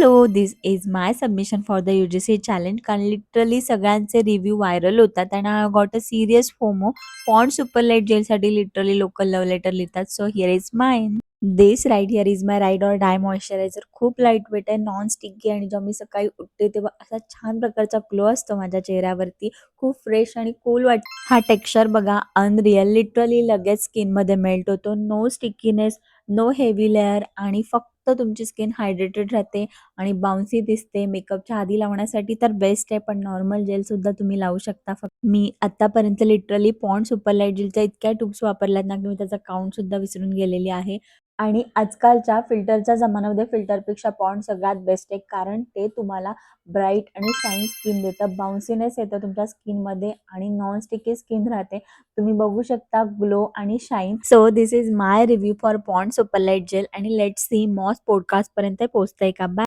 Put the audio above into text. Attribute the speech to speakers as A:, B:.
A: Hello, this is my submission for the UGC challenge. कारण literally सगळ्यांचे review viral होतात आणि I got a serious FOMO. Pond's superlight जेलसाठी literally local love letter लिहितात. So here is mine. This right here is my ride or die moisturizer. खूप light weight आहे, non sticky आणि जेव्हा मी सकाळी उठते तेव्हा असा छान प्रकारचा ग्लो असतो माझ्या चेहऱ्यावरती. खूप फ्रेश आणि कूल वाटतं. हा टेक्स्चर बघा, अनरिअल. लिटरली लगेच स्किनमध्ये मेल्ट होतो. No stickiness, no heavy layer आणि फक्त तुमची स्किन हायड्रेटेड राहते आणि बाउन्सी दिसते. मेकअपच्या आधी लावण्यासाठी तर बेस्ट आहे, पण नॉर्मल जेलसुद्धा तुम्ही लावू शकता. फक्त मी आत्तापर्यंत लिटरली पॉन्ड्स सुपरलाइट जेलच्या इतक्या ट्यूब्स वापरल्यात ना, की मी त्याचा काउंटसुद्धा विसरून गेलेली आहे. आणि आजकालच्या फिल्टरच्या जमान्यामध्ये फिल्टरपेक्षा पॉन्ड सगळ्यात बेस्ट आहे, कारण ते तुम्हाला ब्राईट आणि शाईन स्किन देतं. बाउन्सीनेस येतं तुमच्या स्किनमध्ये आणि नॉन स्टिकी स्किन राहते. तुम्ही बघू शकता ग्लो आणि shine. So this is my review for Pond superlight gel आणि लेट्स सी मॉस पॉडकास्ट पर्यंत पोहोचतंय का. बाय.